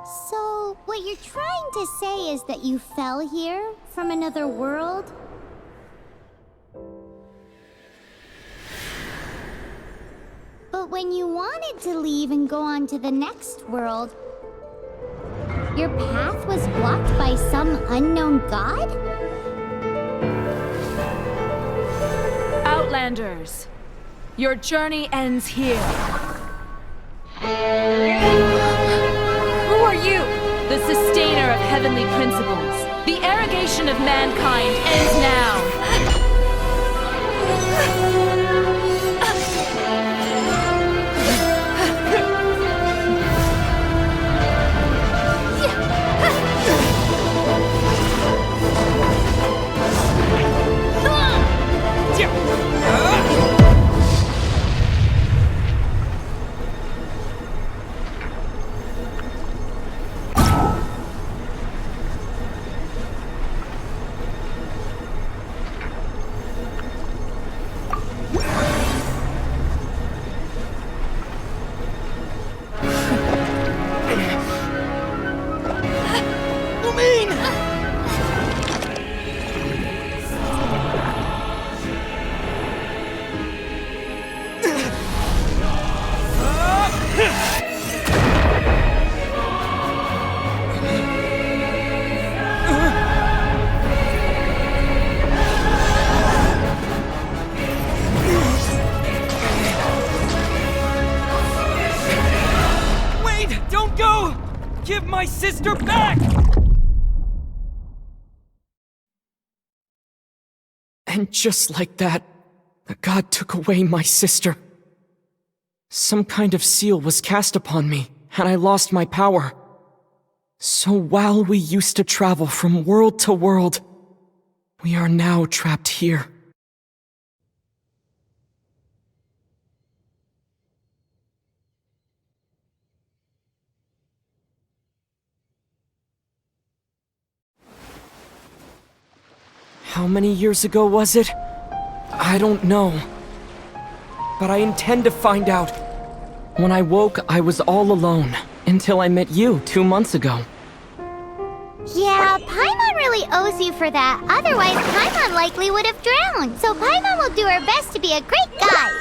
So, what you're trying to say is that you fell here from another world? But when you wanted to leave and go on to the next world, your path was blocked by some unknown god? Outlanders, your journey ends here. Who are you? The sustainer of heavenly principles. The arrogation of mankind ends now. Give my sister back! And just like that, the god took away my sister. Some kind of seal was cast upon me, and I lost my power. So while we used to travel from world to world, we are now trapped here. How many years ago was it? I don't know. But I intend to find out. When I woke, I was all alone, until I met you 2 months ago. Yeah, Paimon really owes you for that. Otherwise, Paimon likely would have drowned. So Paimon will do her best to be a great guide.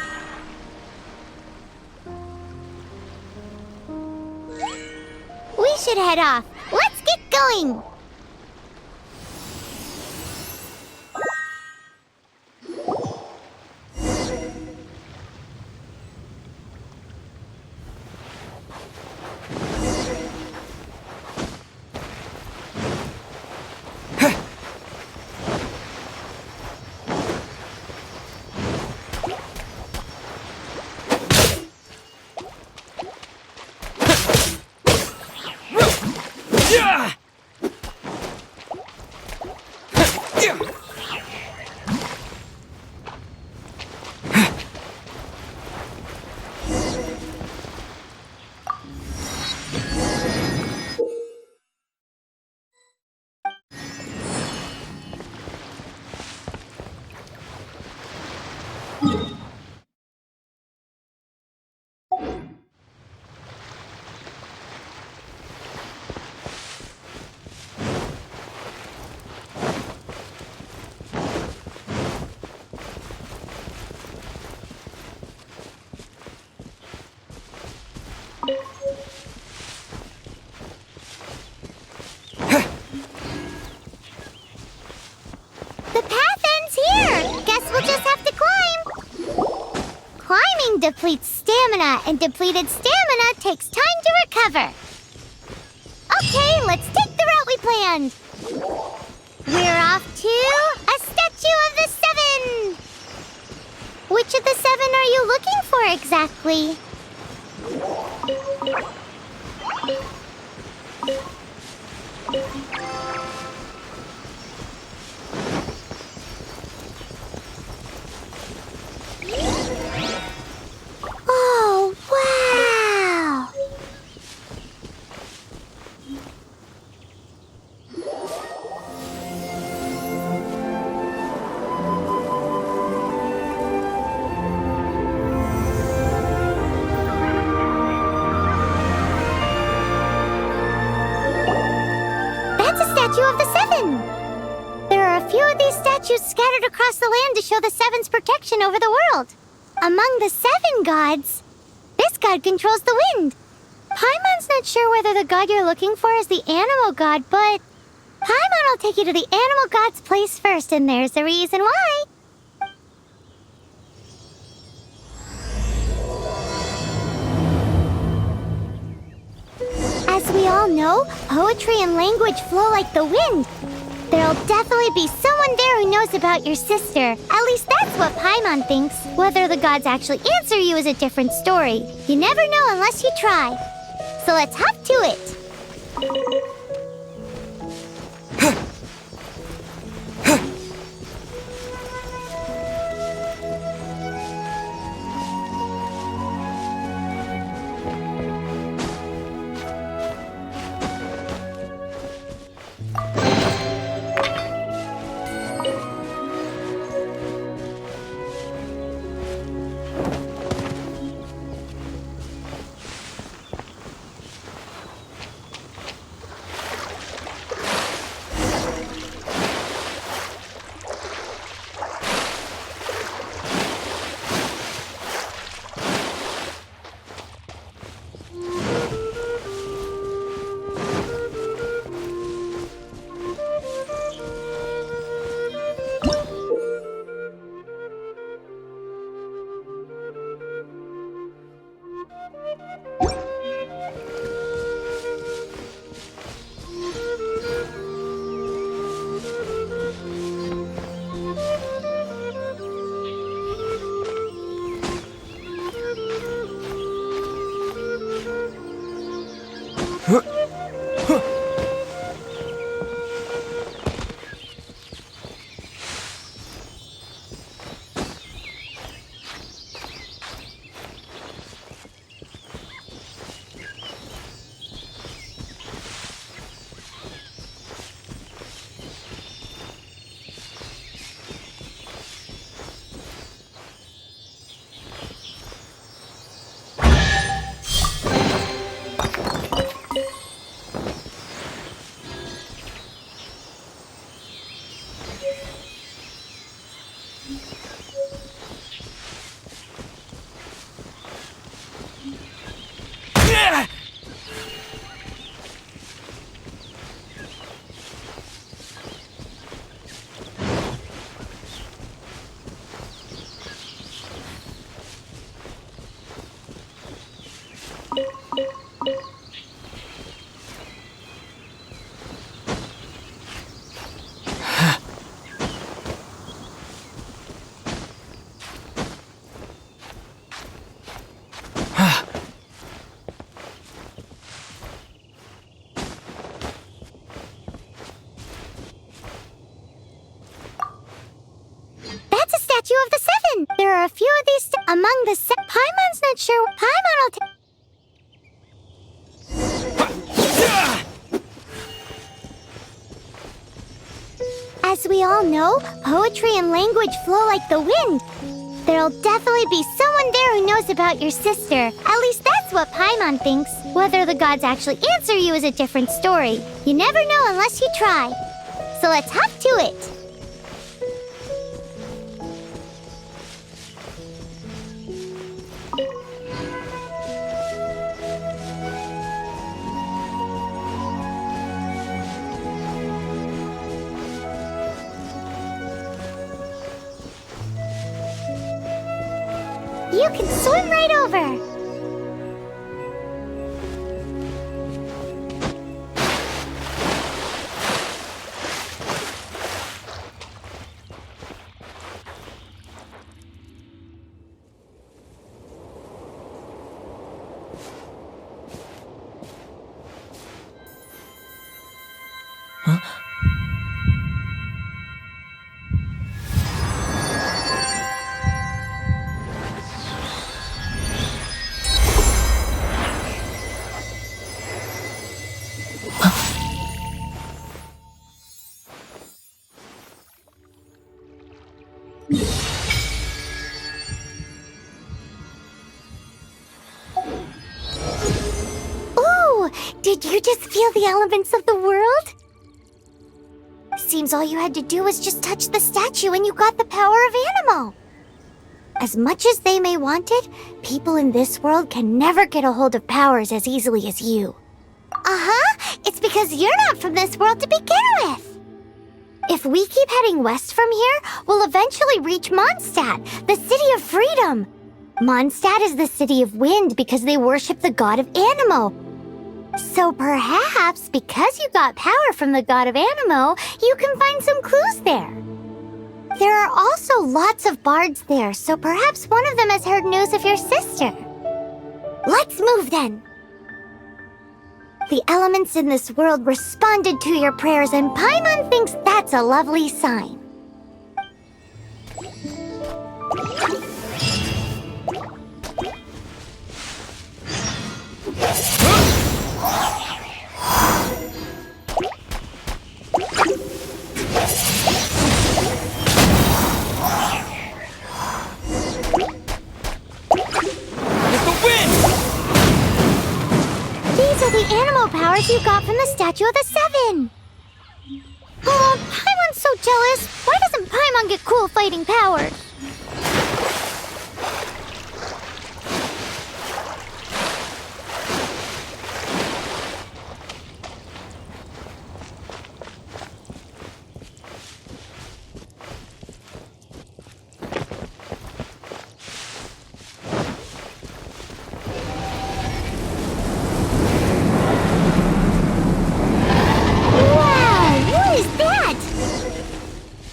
We should head off. Let's get going. Depletes stamina, and depleted stamina takes time to recover. Okay, let's take the route we planned. We're off to a Statue of the Seven. Which of the 7 are you looking for exactly? Oh, wow! statues scattered across the land to show the Seven's protection over the world. Among the 7 gods, this god controls the wind. Paimon's not sure whether the god you're looking for is the animal god, but Paimon will take you to the animal god's place first, and there's the reason why. As we all know, poetry and language flow like the wind. There'll definitely be someone there who knows about your sister. At least that's what Paimon thinks. Whether the gods actually answer you is a different story. You never know unless you try. So let's hop to it. Of the 7. There are a few of these among the Paimon's not sure. Paimon will As we all know, poetry and language flow like the wind. There'll definitely be someone there who knows about your sister. At least that's what Paimon thinks. Whether the gods actually answer you is a different story. You never know unless you try. So let's hop to it. You can swim right over. Did you just feel the elements of the world? seems all you had to do was just touch the statue and you got the power of Anemo. As much as they may want it, people in this world can never get a hold of powers as easily as you. Uh-huh, it's because you're not from this world to begin with. If we keep heading west from here, we'll eventually reach Mondstadt, the city of freedom. Mondstadt is the city of wind because they worship the god of Anemo. So perhaps, because you got power from the god of Anemo, you can find some clues there. There are also lots of bards there, so perhaps one of them has heard news of your sister. Let's move then. The elements in this world responded to your prayers, and Paimon thinks that's a lovely sign. The animal powers you got from the Statue of the Seven. Oh, Paimon's so jealous. Why doesn't Paimon get cool fighting powers?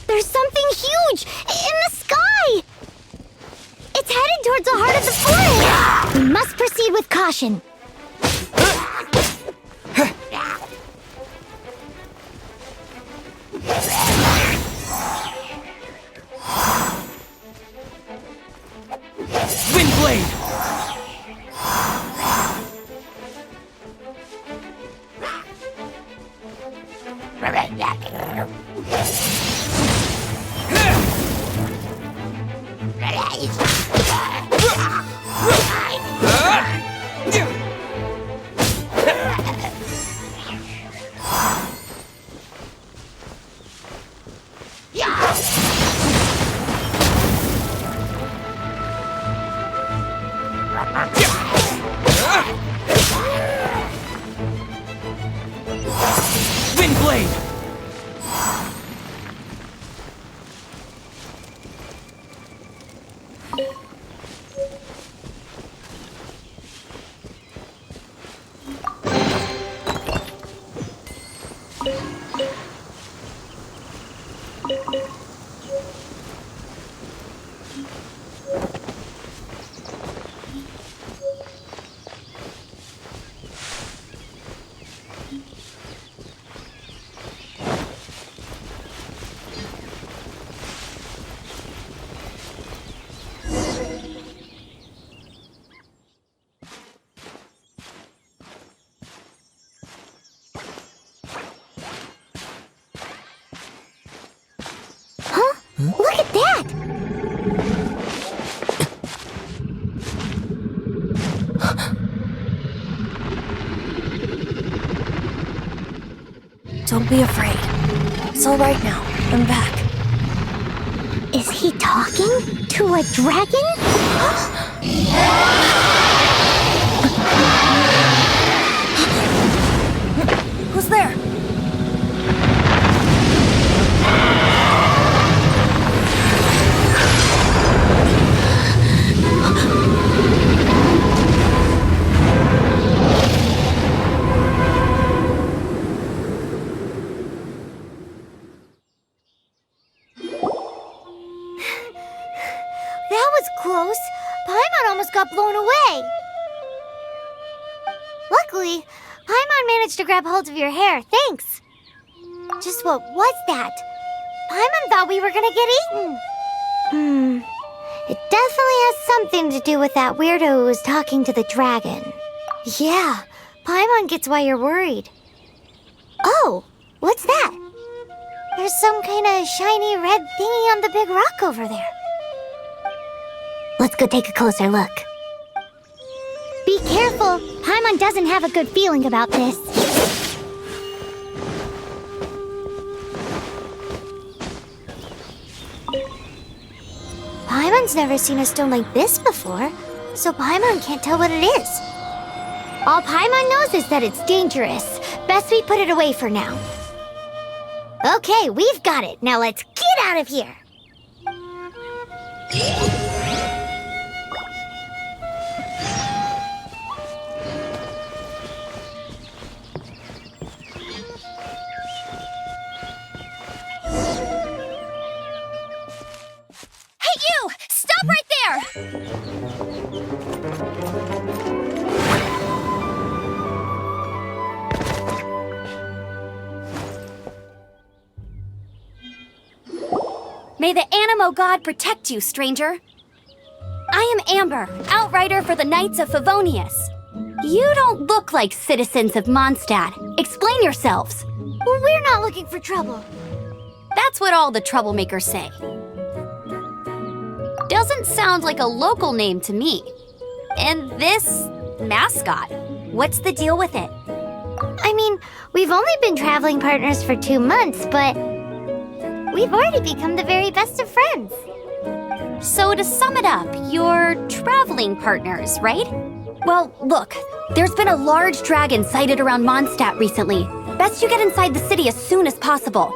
There's something huge in the sky! It's headed towards the heart of the forest! We must proceed with caution. Windblade! Windblade! Look at that! Don't be afraid. It's all right now. I'm back. Is he talking to a dragon? Who's there? That was close. Paimon almost got blown away. Luckily, Paimon managed to grab hold of your hair. Thanks. Just what was that? Paimon thought we were gonna get eaten. It definitely has something to do with that weirdo who was talking to the dragon. Yeah, Paimon gets why you're worried. Oh, what's that? There's some kind of shiny red thingy on the big rock over there. Let's go take a closer look. Be careful. Paimon doesn't have a good feeling about this. Paimon's never seen a stone like this before, so Paimon can't tell what it is. All Paimon knows is that it's dangerous. Best we put it away for now. Okay, we've got it. Now let's get out of here. Hey, you! Stop right there! May the Animo God protect you, stranger. I am Amber, outrider for the Knights of Favonius. You don't look like citizens of Mondstadt. Explain yourselves. Well, we're not looking for trouble. That's what all the troublemakers say. Doesn't sound like a local name to me. And this mascot, what's the deal with it? I mean, we've only been traveling partners for 2 months, but we've already become the very best of friends. So to sum it up, you're traveling partners, right? Well, look, there's been a large dragon sighted around Mondstadt recently. Best you get inside the city as soon as possible.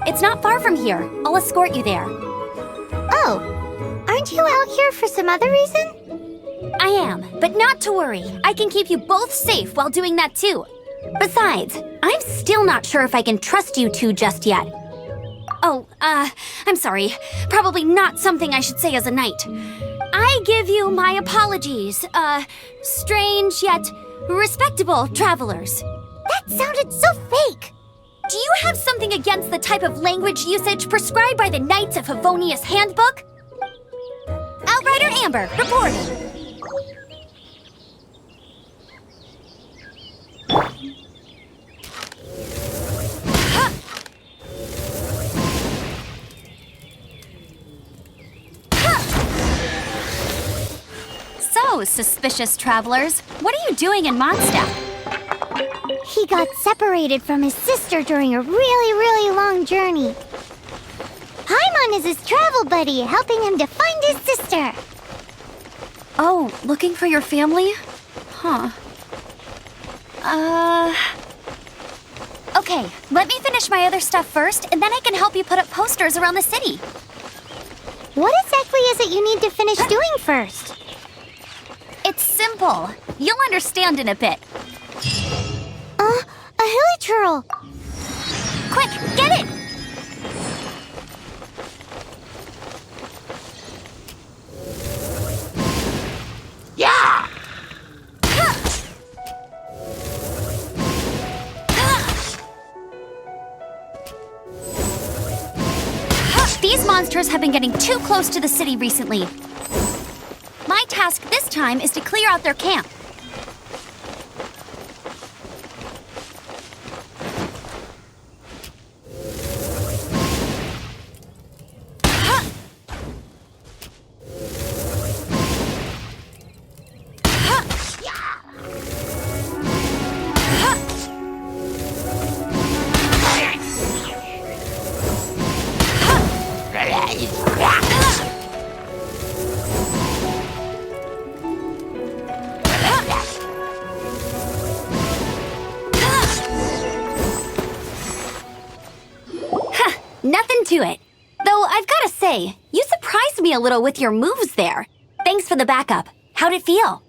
It's not far from here. I'll escort you there. Oh, aren't you out here for some other reason? I am, but not to worry. I can keep you both safe while doing that too. Besides, I'm still not sure if I can trust you two just yet. Oh, I'm sorry. Probably not something I should say as a knight. I give you my apologies, strange yet respectable travelers. That sounded so fake. Do you have something against the type of language usage prescribed by the Knights of Favonius Handbook? Outrider Amber, reporting. So, suspicious travelers, what are you doing in Mondstadt? He got separated from his sister during a really long journey. Paimon is his travel buddy, helping him to find his sister. Oh, looking for your family? Huh. Okay, let me finish my other stuff first, and then I can help you put up posters around the city. What exactly is it you need to finish doing first? It's simple. You'll understand in a bit. A hilichurl. Quick, get it! Yeah! These monsters have been getting too close to the city recently. My task this time is to clear out their camp. Nothing to it. Though I've gotta say, you surprised me a little with your moves there. Thanks for the backup. How'd it feel?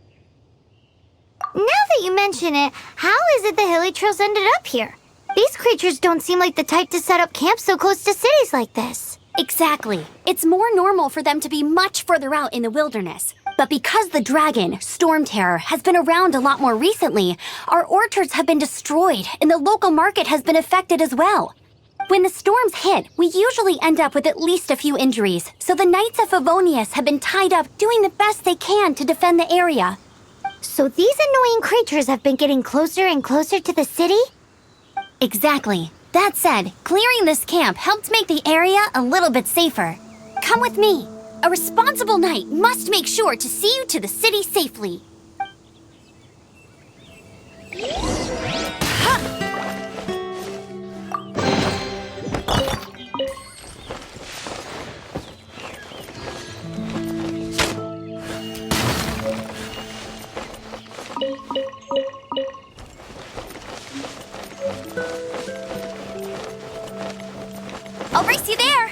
Now that you mention it, how is it the hilichurls ended up here? These creatures don't seem like the type to set up camp so close to cities like this. Exactly. It's more normal for them to be much further out in the wilderness. But because the dragon, Storm Terror, has been around a lot more recently, our orchards have been destroyed and the local market has been affected as well. When the storms hit, we usually end up with at least a few injuries, so the Knights of Favonius have been tied up doing the best they can to defend the area. So these annoying creatures have been getting closer and closer to the city? Exactly. That said, clearing this camp helped make the area a little bit safer. Come with me. A responsible knight must make sure to see you to the city safely. I'll race you there!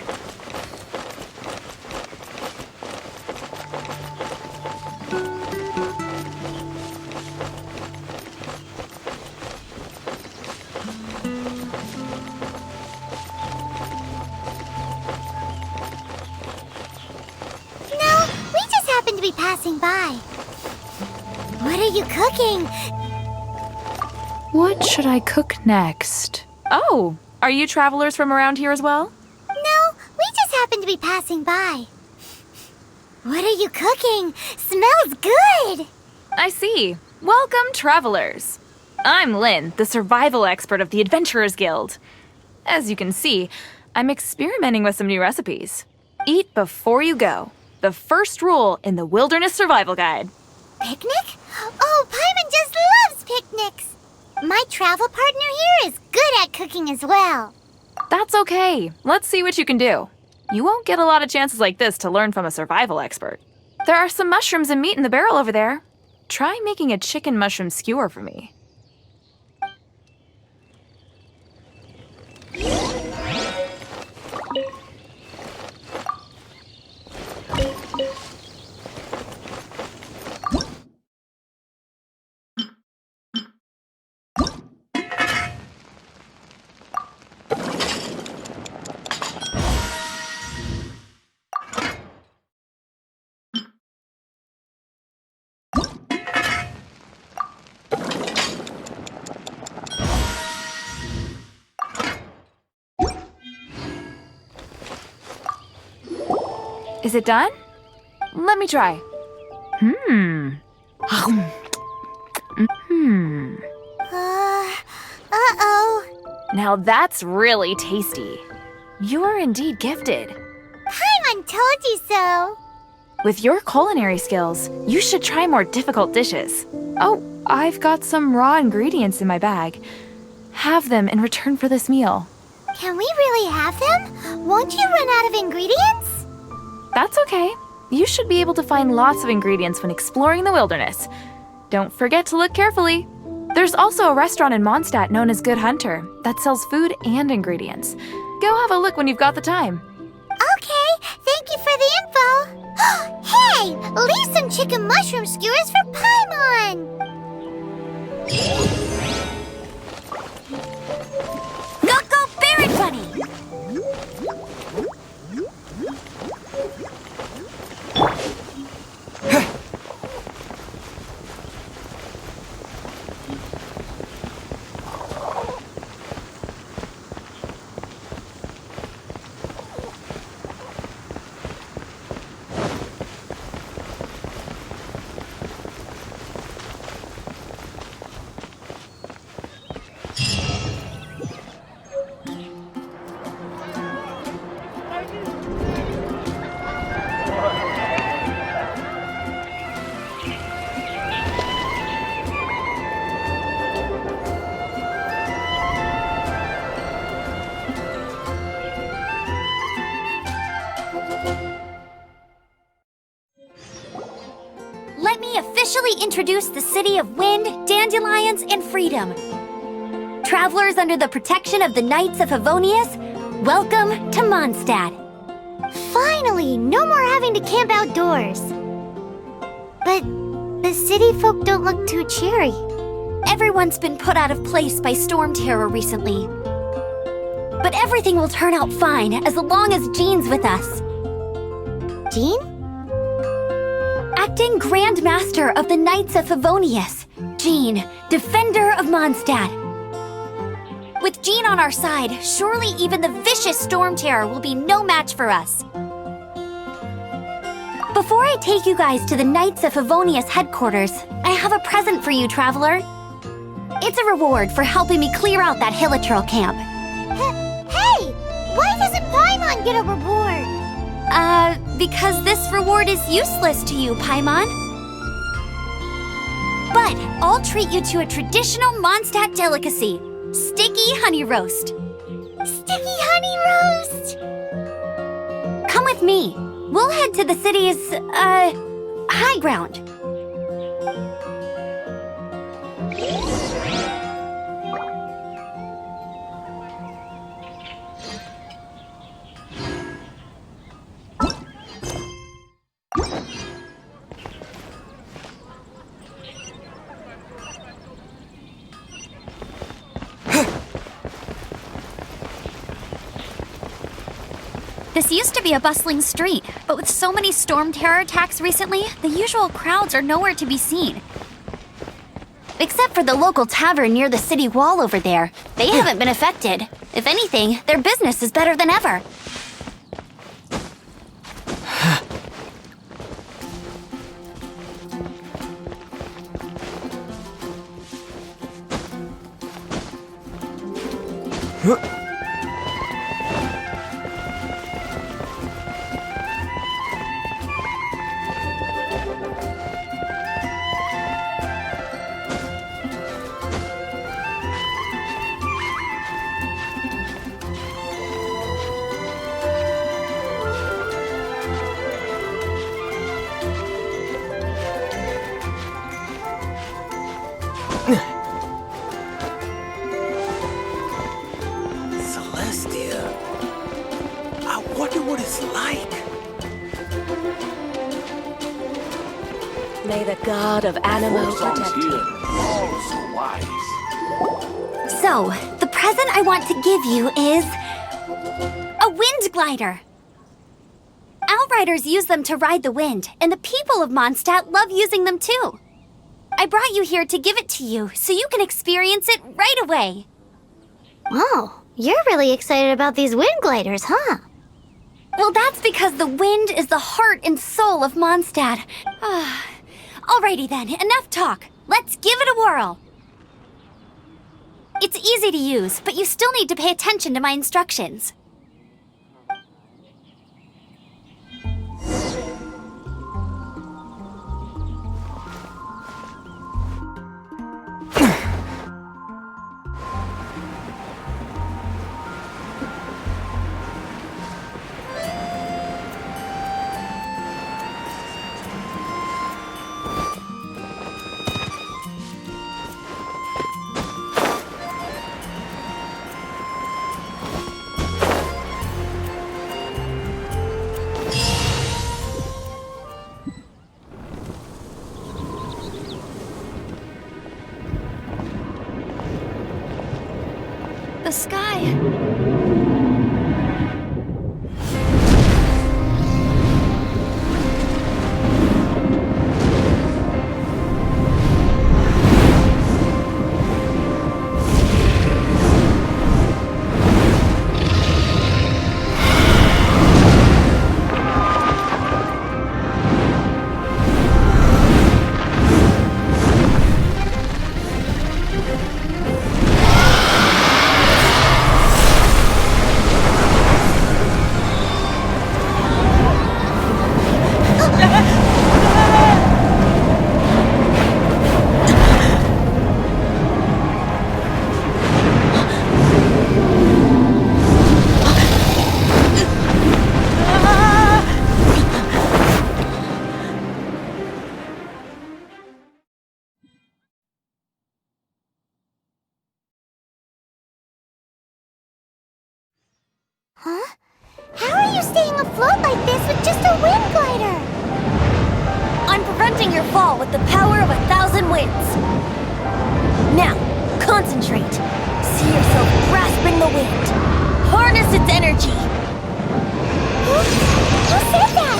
No, we just happened to be passing by. What are you cooking? What should I cook next? Oh, are you travelers from around here as well? No, we just happened to be passing by. What are you cooking? Smells good! I see. Welcome, travelers. I'm Lynn, the survival expert of the Adventurers Guild. As you can see, I'm experimenting with some new recipes. Eat before you go. The first rule in the Wilderness Survival Guide. Picnic? Oh, Paimon just loves picnics! My travel partner here is good at cooking as well. That's okay. Let's see what you can do. You won't get a lot of chances like this to learn from a survival expert. There are some mushrooms and meat in the barrel over there. Try making a chicken mushroom skewer for me. Is it done? Let me try. Uh-oh. Now that's really tasty. You're indeed gifted. Paimon told you so. With your culinary skills, you should try more difficult dishes. Oh, I've got some raw ingredients in my bag. Have them in return for this meal. Can we really have them? Won't you run out of ingredients? That's okay. You should be able to find lots of ingredients when exploring the wilderness. Don't forget to look carefully. There's also a restaurant in Mondstadt known as Good Hunter that sells food and ingredients. Go have a look when you've got the time. Okay, thank you for the info. Hey, leave some chicken mushroom skewers for Paimon. Go, Barret Bunny! Let me officially introduce the city of wind, dandelions, and freedom. Travelers under the protection of the Knights of Favonius, welcome to Mondstadt. Finally, no more having to camp outdoors. But the city folk don't look too cheery. Everyone's been put out of place by storm terror recently. But everything will turn out fine as long as Jean's with us. Jean? Acting Grand Master of the Knights of Favonius, Jean, Defender of Mondstadt. With Jean on our side, surely even the vicious storm terror will be no match for us. Before I take you guys to the Knights of Favonius headquarters, I have a present for you, Traveler. It's a reward for helping me clear out that Hilitril camp. Hey! Why doesn't Paimon get a reward? Because this reward is useless to you, Paimon. But I'll treat you to a traditional Mondstadt delicacy, sticky honey roast. Sticky honey roast! Come with me. We'll head to the city's, high ground. This used to be a bustling street, but with so many storm terror attacks recently, the usual crowds are nowhere to be seen. Except for the local tavern near the city wall over there. They haven't been affected. If anything, their business is better than ever. Celestia. I wonder what it's like. May the god of Animo protect you. Oh, so wise. So, the present I want to give you is a wind glider. Outriders use them to ride the wind, and the people of Mondstadt love using them too. I brought you here to give it to you, so you can experience it right away. Oh, you're really excited about these wind gliders, huh? Well, that's because the wind is the heart and soul of Mondstadt. Alrighty then, enough talk. Let's give it a whirl. It's easy to use, but you still need to pay attention to my instructions. The sky. Huh? How are you staying afloat like this with just a wind glider? I'm preventing your fall with the power of 1,000 winds. Now, concentrate. See yourself grasping the wind. Harness its energy. Who said that?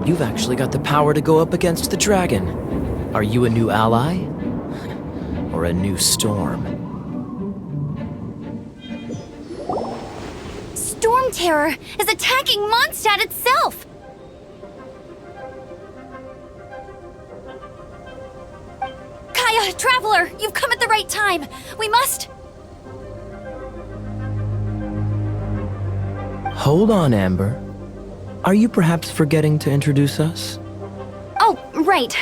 You've actually got the power to go up against the dragon. Are you a new ally? Or a new storm? Storm Terror is attacking Mondstadt itself! Kaya, Traveler, you've come at the right time. We must... Hold on, Amber. Are you perhaps forgetting to introduce us? Oh, right.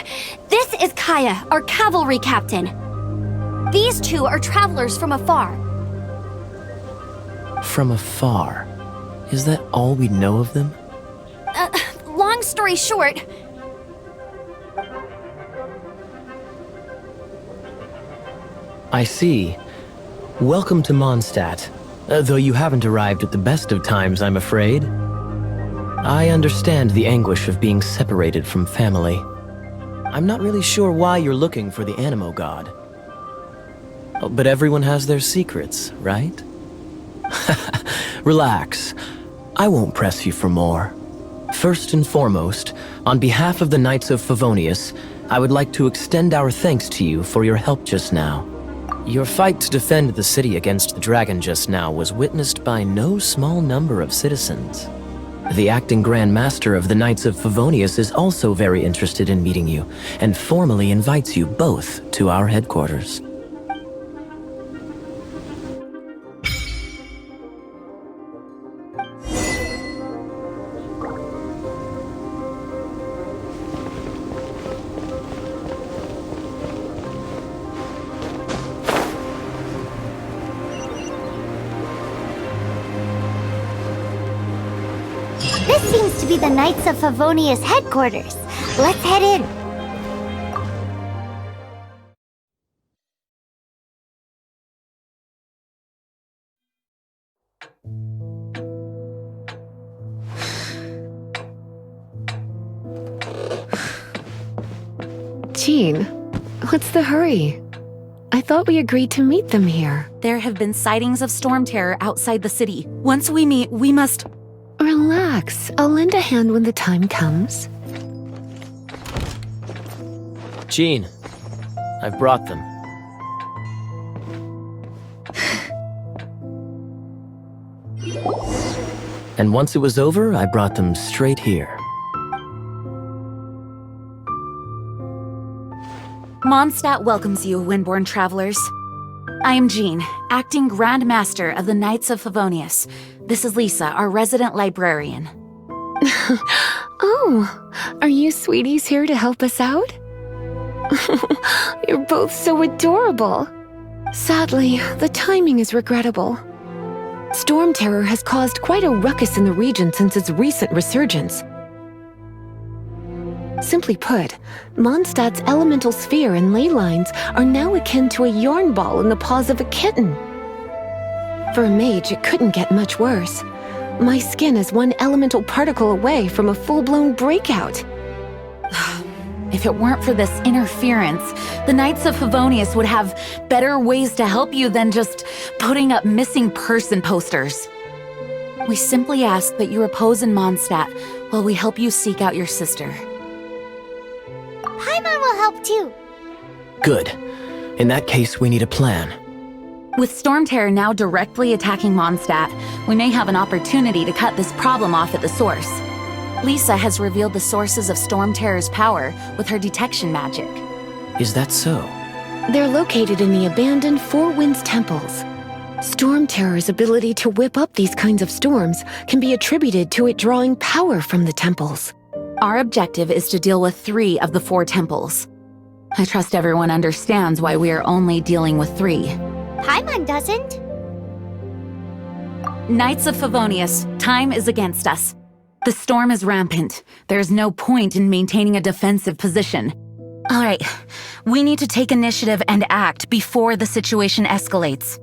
This is Kaya, our cavalry captain. These two are travelers from afar. From afar? Is that all we know of them? Long story short... I see. Welcome to Mondstadt. Though you haven't arrived at the best of times, I'm afraid. I understand the anguish of being separated from family. I'm not really sure why you're looking for the Anemo God. Oh, but everyone has their secrets, right? Relax. I won't press you for more. First and foremost, on behalf of the Knights of Favonius, I would like to extend our thanks to you for your help just now. Your fight to defend the city against the dragon just now was witnessed by no small number of citizens. The acting Grand Master of the Knights of Favonius is also very interested in meeting you, and formally invites you both to our headquarters. This seems to be the Knights of Favonius headquarters. Let's head in. Jean, what's the hurry? I thought we agreed to meet them here. There have been sightings of storm terror outside the city. Once we meet, we must... Relax. I'll lend a hand when the time comes. Jean, I've brought them. And once it was over, I brought them straight here. Mondstadt welcomes you, Windborn travelers. I am Jean, acting Grand Master of the Knights of Favonius. This is Lisa, our resident librarian. Oh, are you sweeties here to help us out? You're both so adorable. Sadly, the timing is regrettable. Storm Terror has caused quite a ruckus in the region since its recent resurgence. Simply put, Mondstadt's elemental sphere and ley lines are now akin to a yarn ball in the paws of a kitten. For a mage, it couldn't get much worse. My skin is one elemental particle away from a full-blown breakout. If it weren't for this interference, the Knights of Favonius would have better ways to help you than just putting up missing person posters. We simply ask that you repose in Mondstadt while we help you seek out your sister. Paimon will help too. Good. In that case, we need a plan. With Storm Terror now directly attacking Mondstadt, we may have an opportunity to cut this problem off at the source. Lisa has revealed the sources of Storm Terror's power with her detection magic. Is that so? They're located in the abandoned Four Winds temples. Storm Terror's ability to whip up these kinds of storms can be attributed to it drawing power from the temples. Our objective is to deal with 3 of the 4 temples. I trust everyone understands why we are only dealing with 3. Paimon doesn't. Knights of Favonius, time is against us. The storm is rampant. There's no point in maintaining a defensive position. All right, we need to take initiative and act before the situation escalates.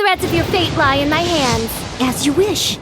threads of your fate lie in my hands. As you wish.